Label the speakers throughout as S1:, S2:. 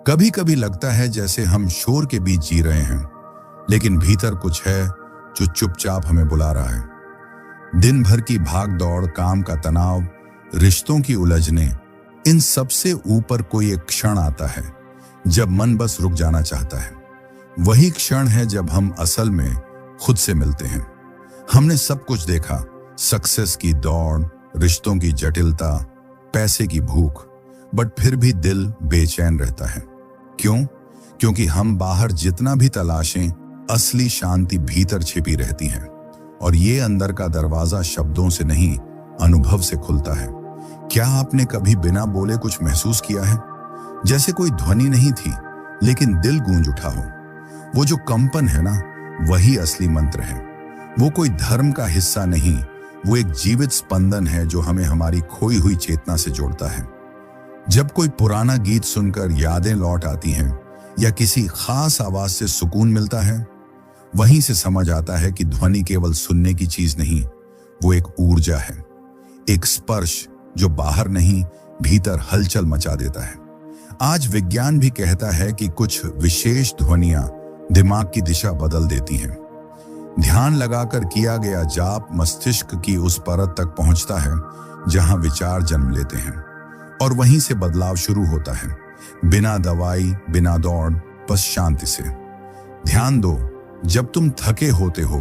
S1: कभी कभी लगता है जैसे हम शोर के बीच जी रहे हैं, लेकिन भीतर कुछ है जो चुपचाप हमें बुला रहा है। दिन भर की भाग दौड़, काम का तनाव, रिश्तों की उलझने, इन सब से ऊपर कोई एक क्षण आता है जब मन बस रुक जाना चाहता है। वही क्षण है जब हम असल में खुद से मिलते हैं। हमने सब कुछ देखा, सक्सेस की दौड़, रिश्तों की जटिलता, पैसे की भूख, बट फिर भी दिल बेचैन रहता है। क्यों? क्योंकि हम बाहर जितना भी तलाशें, असली शांति भीतर छिपी रहती है। और ये अंदर का दरवाजा शब्दों से नहीं, अनुभव से खुलता है। क्या आपने कभी बिना बोले कुछ महसूस किया है? जैसे कोई ध्वनि नहीं थी, लेकिन दिल गूंज उठा हो। वो जो कंपन है ना, वही असली मंत्र है। वो कोई धर्म का हिस्सा नहीं, वो एक जीवित स्पंदन है जो हमें हमारी खोई हुई चेतना से जोड़ता है। जब कोई पुराना गीत सुनकर यादें लौट आती हैं या किसी खास आवाज से सुकून मिलता है, वहीं से समझ आता है कि ध्वनि केवल सुनने की चीज नहीं, वो एक ऊर्जा है, एक स्पर्श जो बाहर नहीं, भीतर हलचल मचा देता है। आज विज्ञान भी कहता है कि कुछ विशेष ध्वनियां दिमाग की दिशा बदल देती हैं। ध्यान लगाकर किया गया जाप मस्तिष्क की उस परत तक पहुंचता है जहां विचार जन्म लेते हैं, और वहीं से बदलाव शुरू होता है, बिना दवाई, बिना दौड़, बस शांति से। ध्यान दो, जब तुम थके होते हो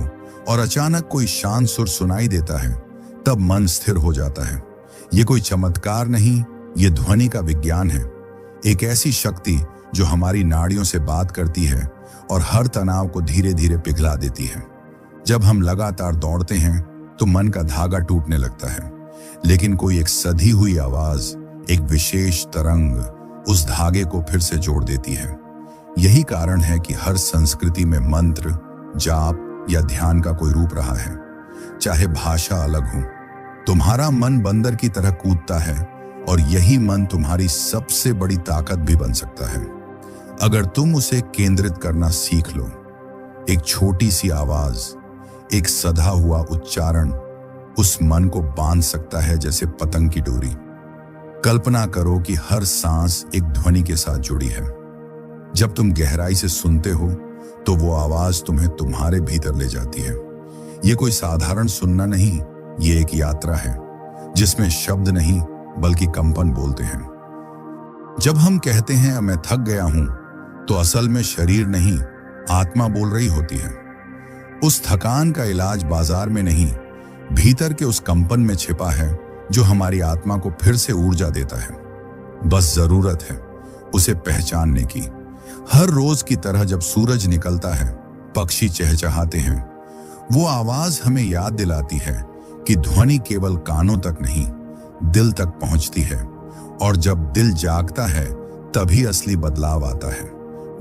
S1: और अचानक कोई शांत सुर सुनाई देता है, तब मन स्थिर हो जाता है। ये कोई चमत्कार नहीं, ये ध्वनि का विज्ञान है। एक ऐसी शक्ति जो हमारी नाड़ियों से बात करती है और हर तनाव को धीरे धीरे पिघला देती है। जब हम लगातार दौड़ते हैं तो मन का धागा टूटने लगता है, लेकिन कोई एक सधी हुई आवाज, एक विशेष तरंग उस धागे को फिर से जोड़ देती है। यही कारण है कि हर संस्कृति में मंत्र, जाप या ध्यान का कोई रूप रहा है। चाहे भाषा अलग हो, तुम्हारा मन बंदर की तरह कूदता है, और यही मन तुम्हारी सबसे बड़ी ताकत भी बन सकता है अगर तुम उसे केंद्रित करना सीख लो। एक छोटी सी आवाज, एक सधा हुआ उच्चारण उस मन को बांध सकता है जैसे पतंग की डोरी। कल्पना करो कि हर सांस एक ध्वनि के साथ जुड़ी है। जब तुम गहराई से सुनते हो तो वो आवाज तुम्हें तुम्हारे भीतर ले जाती है। ये कोई साधारण सुनना नहीं, ये एक यात्रा है जिसमें शब्द नहीं बल्कि कंपन बोलते हैं। जब हम कहते हैं मैं थक गया हूं, तो असल में शरीर नहीं, आत्मा बोल रही होती है। उस थकान का इलाज बाजार में नहीं, भीतर के उस कंपन में छिपा है जो हमारी आत्मा को फिर से ऊर्जा देता है। बस जरूरत है उसे पहचानने की। हर रोज की तरह जब सूरज निकलता है, पक्षी चहचहाते हैं, वो आवाज हमें याद दिलाती है कि ध्वनि केवल कानों तक नहीं, दिल तक पहुंचती है। और जब दिल जागता है, तभी असली बदलाव आता है।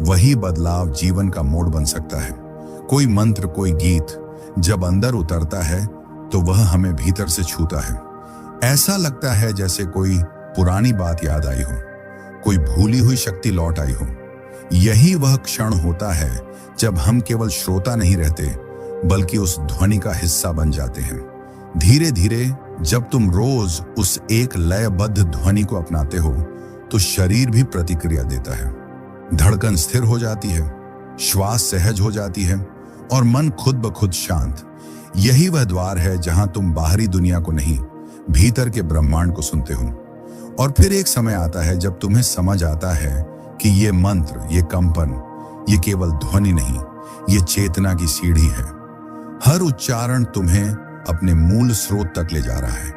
S1: वही बदलाव जीवन का मोड़ बन सकता है। कोई मंत्र, कोई गीत जब अंदर उतरता है तो वह हमें भीतर से छूता है। ऐसा लगता है जैसे कोई पुरानी बात याद आई हो, कोई भूली हुई शक्ति लौट आई हो। यही वह क्षण होता है जब हम केवल श्रोता नहीं रहते, बल्कि उस ध्वनि का हिस्सा बन जाते हैं। धीरे धीरे जब तुम रोज उस एक लयबद्ध ध्वनि को अपनाते हो, तो शरीर भी प्रतिक्रिया देता है। धड़कन स्थिर हो जाती है, श्वास सहज हो जाती है, और मन खुद ब खुद शांत। यही वह द्वार है जहां तुम बाहरी दुनिया को नहीं, भीतर के ब्रह्मांड को सुनते हो। और फिर एक समय आता है जब तुम्हें समझ आता है कि ये मंत्र, ये कंपन, ये केवल ध्वनि नहीं, ये चेतना की सीढ़ी है। हर उच्चारण तुम्हें अपने मूल स्रोत तक ले जा रहा है,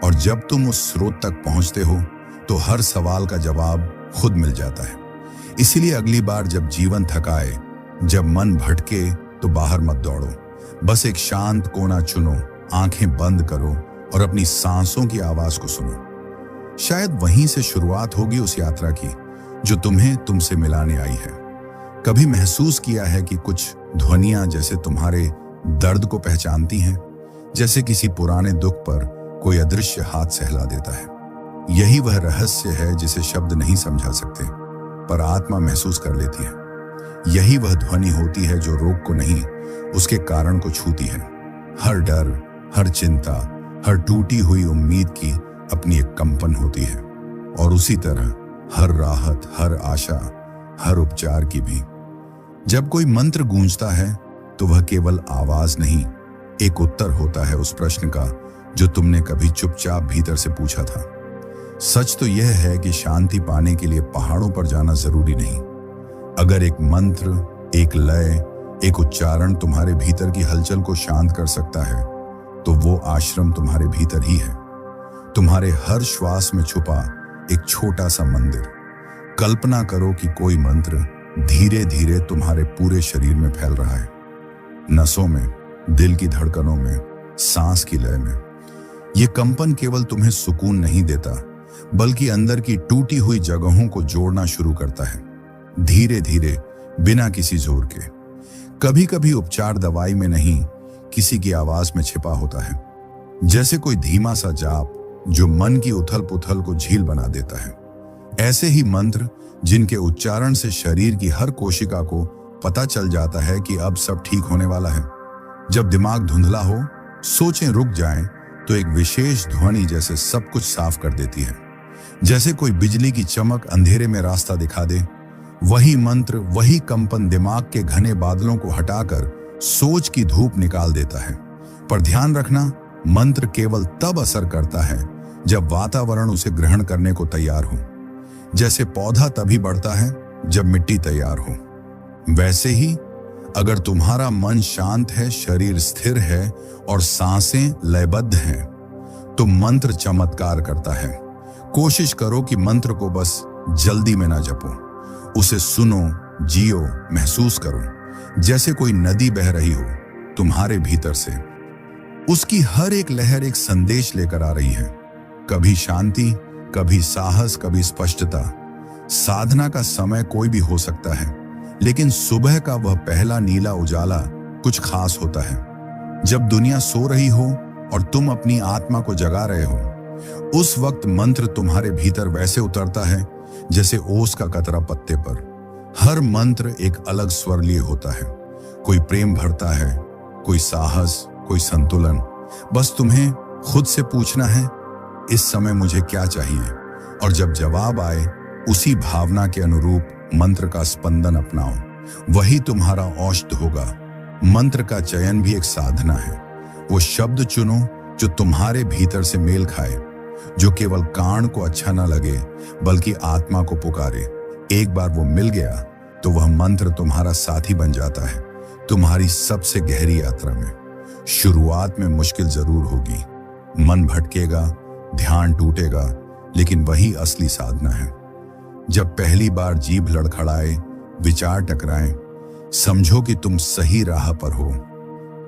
S1: और जब तुम उस स्रोत तक पहुंचते हो तो हर सवाल का जवाब खुद मिल जाता है। इसीलिए अगली बार जब जीवन थकाए, जब मन भटके, तो बाहर मत दौड़ो। बस एक शांत कोना चुनो, आंखें बंद करो और अपनी सांसों की आवाज को सुनो। शायद वहीं से शुरुआत होगी उस यात्रा की जो तुम्हें तुमसे मिलाने आई है। कभी महसूस किया है कि कुछ ध्वनियां जैसे तुम्हारे दर्द को पहचानती हैं, जैसे किसी पुराने दुख पर कोई अदृश्य हाथ सहला देता है। यही वह रहस्य है जिसे शब्द नहीं समझा सकते, पर आत्मा महसूस कर लेती है। यही वह ध्वनि होती है जो रोग को नहीं, उसके कारण को छूती है। हर डर, हर चिंता, हर टूटी हुई उम्मीद की अपनी एक कंपन होती है, और उसी तरह हर राहत, हर आशा हर उपचार की भी। जब कोई मंत्र गूंजता है तो वह केवल आवाज नहीं, एक उत्तर होता है उस प्रश्न का जो तुमने कभी चुपचाप भीतर से पूछा था। सच तो यह है कि शांति पाने के लिए पहाड़ों पर जाना जरूरी नहीं। अगर एक मंत्र, एक लय, एक उच्चारण तुम्हारे भीतर की हलचल को शांत कर सकता है तो वो आश्रम तुम्हारे भीतर ही है, तुम्हारे हर श्वास में छुपा एक छोटा सा मंदिर। कल्पना करो कि कोई मंत्र धीरे धीरे तुम्हारे पूरे शरीर में फैल रहा है, नसों में, दिल की धड़कनों में, सांस की लय में। ये कंपन केवल तुम्हें सुकून नहीं देता बल्कि अंदर की टूटी हुई जगहों को जोड़ना शुरू करता है, धीरे धीरे, बिना किसी जोर के। कभी कभी उपचार दवाई में नहीं, किसी की आवाज में छिपा होता है, जैसे कोई धीमा सा जाप जो मन की उथल पुथल को झील बना देता है। ऐसे ही मंत्र जिनके उच्चारण से शरीर की हर कोशिका को पता चल जाता है कि अब सब ठीक होने वाला है। जब दिमाग धुंधला हो, सोचें रुक जाएं, तो एक विशेष ध्वनि जैसे सब कुछ साफ कर देती है। जैसे कोई बिजली की चमक अंधेरे में रास्ता दिखा दे। वही मंत्र, वही कंपन दिमाग के घने बादलों को हटाकर सोच की धूप निकाल देता है। पर ध्यान रखना, मंत्र केवल तब असर करता है जब वातावरण उसे ग्रहण करने को तैयार हो। जैसे पौधा तभी बढ़ता है जब मिट्टी तैयार हो, वैसे ही अगर तुम्हारा मन शांत है, शरीर स्थिर है और सांसें लयबद्ध हैं, तो मंत्र चमत्कार करता है। कोशिश करो कि मंत्र को बस जल्दी में ना जपो, उसे सुनो, जियो, महसूस करो, जैसे कोई नदी बह रही हो तुम्हारे भीतर से। उसकी हर एक लहर एक संदेश लेकर आ रही है, कभी शांति, कभी साहस, कभी स्पष्टता। साधना का समय कोई भी हो सकता है, लेकिन सुबह का वह पहला नीला उजाला कुछ खास होता है। जब दुनिया सो रही हो और तुम अपनी आत्मा को जगा रहे हो, उस वक्त मंत्र तुम्हारे भीतर वैसे उतरता है जैसे ओस का कतरा पत्ते पर। हर मंत्र एक अलग स्वर लिए होता है, कोई प्रेम भरता है, कोई साहस, कोई संतुलन। बस तुम्हें खुद से पूछना है, इस समय मुझे क्या चाहिए, और जब जवाब आए उसी भावना के अनुरूप मंत्र का स्पंदन अपनाओ। वही तुम्हारा औषध होगा। मंत्र का चयन भी एक साधना है। वो शब्द चुनो जो तुम्हारे भीतर से मेल खाए, जो केवल कान को अच्छा ना लगे बल्कि आत्मा को पुकारे। एक बार वो मिल गया तो वह मंत्र तुम्हारा साथी बन जाता है, तुम्हारी सबसे गहरी यात्रा में। शुरुआत में मुश्किल जरूर होगी, मन भटकेगा, ध्यान टूटेगा, लेकिन वही असली साधना है। जब पहली बार जीभ लड़खड़ाए, विचार टकराएं, समझो कि तुम सही राह पर हो।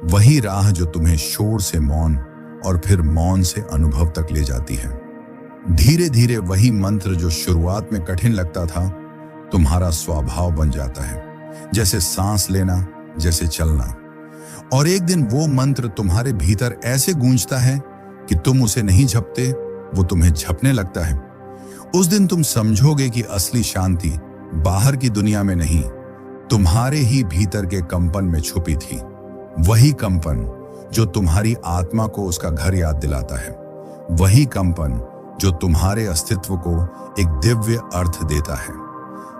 S1: वही राह जो तुम्हें शोर से मौन और फिर मौन से अनुभव तक ले जाती है। धीरे धीरे वही मंत्र जो शुरुआत में कठिन लगता था तुम्हारा स्वभाव बन जाता है, जैसे सांस लेना, जैसे चलना। और एक दिन वो मंत्र तुम्हारे भीतर ऐसे गूंजता है कि तुम उसे नहीं झपते, वो तुम्हें झपने लगता है। उस दिन तुम समझोगे कि असली शांति बाहर की दुनिया में नहीं, तुम्हारे ही भीतर के कंपन में छुपी थी। वही कंपन जो तुम्हारी आत्मा को उसका घर याद दिलाता है, वही कंपन जो तुम्हारे अस्तित्व को एक दिव्य अर्थ देता है।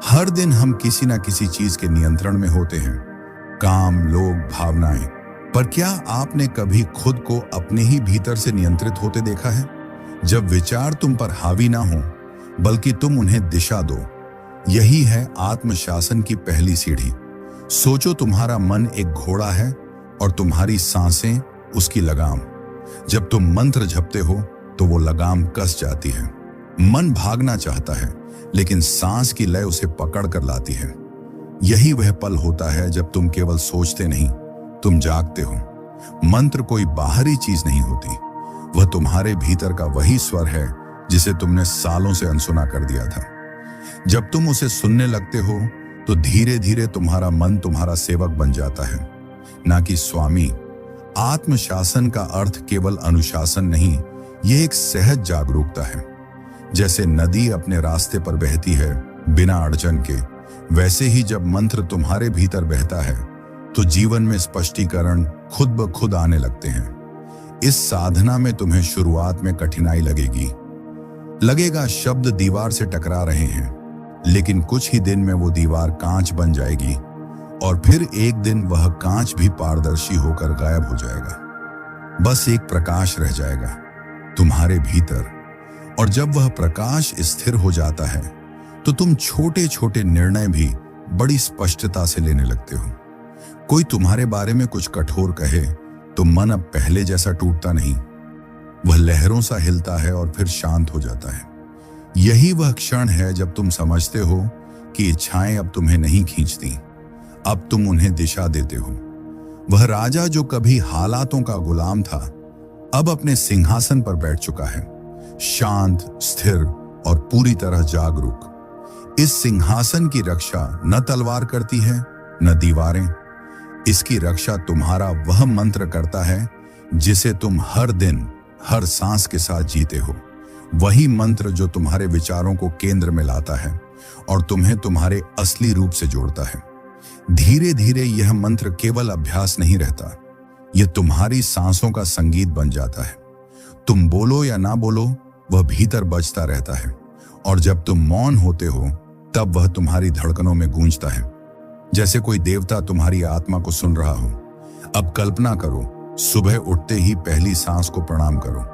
S1: हर दिन हम किसी ना किसी चीज के नियंत्रण में होते हैं, काम, लोग, भावनाएं। पर क्या आपने कभी खुद को अपने ही भीतर से नियंत्रित होते देखा है? जब विचार तुम पर हावी ना हो बल्कि तुम उन्हें दिशा दो। यही है आत्मशासन की पहली सीढ़ी। सोचो तुम्हारा मन एक घोड़ा है और तुम्हारी सांसें उसकी लगाम। जब तुम मंत्र जपते हो तो वो लगाम कस जाती है। मन भागना चाहता है लेकिन सांस की लय उसे पकड़ कर लाती है। यही वह पल होता है जब तुम केवल सोचते नहीं, तुम जागते हो। मंत्र कोई बाहरी चीज नहीं होती, वह तुम्हारे भीतर का वही स्वर है जिसे तुमने सालों से अनसुना कर दिया था। जब तुम उसे सुनने लगते हो तो धीरे धीरे तुम्हारा मन तुम्हारा सेवक बन जाता है, ना कि स्वामी। आत्मशासन का अर्थ केवल अनुशासन नहीं, यह एक सहज जागरूकता है। जैसे नदी अपने रास्ते पर बहती है बिना अड़चन के, वैसे ही जब मंत्र तुम्हारे भीतर बहता है तो जीवन में स्पष्टीकरण खुद ब खुद आने लगते हैं। इस साधना में तुम्हें शुरुआत में कठिनाई लगेगी, लगेगा शब्द दीवार से टकरा रहे हैं, लेकिन कुछ ही दिन में वो दीवार कांच बन जाएगी और फिर एक दिन वह कांच भी पारदर्शी होकर गायब हो जाएगा। बस एक प्रकाश रह जाएगा तुम्हारे भीतर, और जब वह प्रकाश स्थिर हो जाता है तो तुम छोटे छोटे निर्णय भी बड़ी स्पष्टता से लेने लगते हो। कोई तुम्हारे बारे में कुछ कठोर कहे तो मन अब पहले जैसा टूटता नहीं, वह लहरों सा हिलता है और फिर शांत हो जाता है। यही वह क्षण है जब तुम समझते हो कि इच्छाएं अब तुम्हें नहीं खींचती, अब तुम उन्हें दिशा देते हो। वह राजा जो कभी हालातों का गुलाम था, अब अपने सिंहासन पर बैठ चुका है, शांत, स्थिर और पूरी तरह जागरूक। इस सिंहासन की रक्षा न तलवार करती है न दीवारें, इसकी रक्षा तुम्हारा वह मंत्र करता है जिसे तुम हर दिन हर सांस के साथ जीते हो। वही मंत्र जो तुम्हारे विचारों को केंद्र में लाता है और तुम्हें तुम्हारे असली रूप से जोड़ता है। धीरे धीरे यह मंत्र केवल अभ्यास नहीं रहता, यह तुम्हारी सांसों का संगीत बन जाता है। तुम बोलो या ना बोलो, वह भीतर बजता रहता है, और जब तुम मौन होते हो तब वह तुम्हारी धड़कनों में गूंजता है, जैसे कोई देवता तुम्हारी आत्मा को सुन रहा हो। अब कल्पना करो, सुबह उठते ही पहली सांस को प्रणाम करो।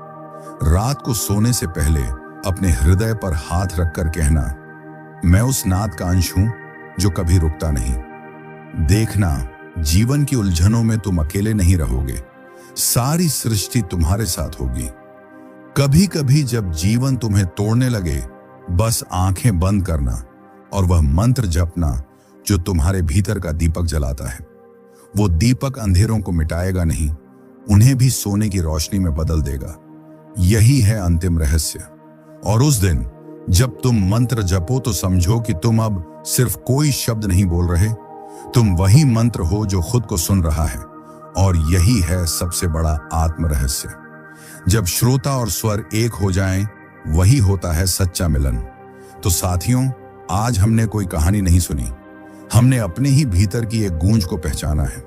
S1: रात को सोने से पहले अपने हृदय पर हाथ रखकर कहना, मैं उस नाद का अंश हूं जो कभी रुकता नहीं। देखना, जीवन की उलझनों में तुम अकेले नहीं रहोगे, सारी सृष्टि तुम्हारे साथ होगी। कभी कभी जब जीवन तुम्हें तोड़ने लगे, बस आंखें बंद करना और वह मंत्र जपना जो तुम्हारे भीतर का दीपक जलाता है। वो दीपक अंधेरों को मिटाएगा नहीं, उन्हें भी सोने की रोशनी में बदल देगा। यही है अंतिम रहस्य। और उस दिन जब तुम मंत्र जपो तो समझो कि तुम अब सिर्फ कोई शब्द नहीं बोल रहे, तुम वही मंत्र हो जो खुद को सुन रहा है। और यही है सबसे बड़ा आत्म रहस्य। जब श्रोता और स्वर एक हो जाएं, वही होता है सच्चा मिलन। तो साथियों, आज हमने कोई कहानी नहीं सुनी, हमने अपने ही भीतर की एक गूंज को पहचाना है।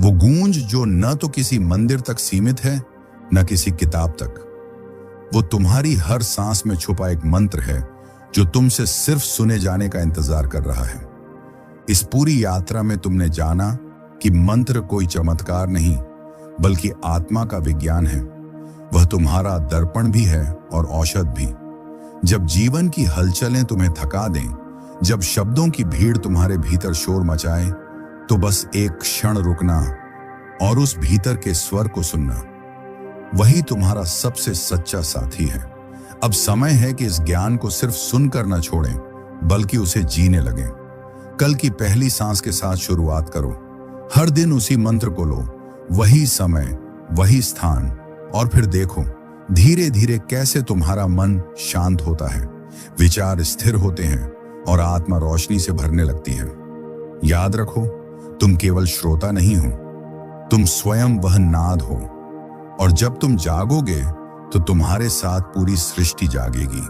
S1: वो गूंज जो न तो किसी मंदिर तक सीमित है न किसी किताब तक। वो तुम्हारी हर सांस में छुपा एक मंत्र है जो तुमसे सिर्फ सुने जाने का इंतजार कर रहा है। इस पूरी यात्रा में तुमने जाना कि मंत्र कोई चमत्कार नहीं, बल्कि आत्मा का विज्ञान है। वह तुम्हारा दर्पण भी है और औषध भी। जब जीवन की हलचलें तुम्हें थका दें, जब शब्दों की भीड़ तुम्हारे भीतर शोर मचाए, तो बस एक क्षण रुकना और उस भीतर के स्वर को सुनना। वही तुम्हारा सबसे सच्चा साथी है। अब समय है कि इस ज्ञान को सिर्फ सुनकर न छोड़ें, बल्कि उसे जीने लगें। कल की पहली सांस के साथ शुरुआत करो। हर दिन उसी मंत्र को लो, वही समय, वही स्थान, और फिर देखो धीरे धीरे कैसे तुम्हारा मन शांत होता है, विचार स्थिर होते हैं और आत्मा रोशनी से भरने लगती है। याद रखो, तुम केवल श्रोता नहीं हो, तुम स्वयं वह नाद हो। और जब तुम जागोगे तो तुम्हारे साथ पूरी सृष्टि जागेगी।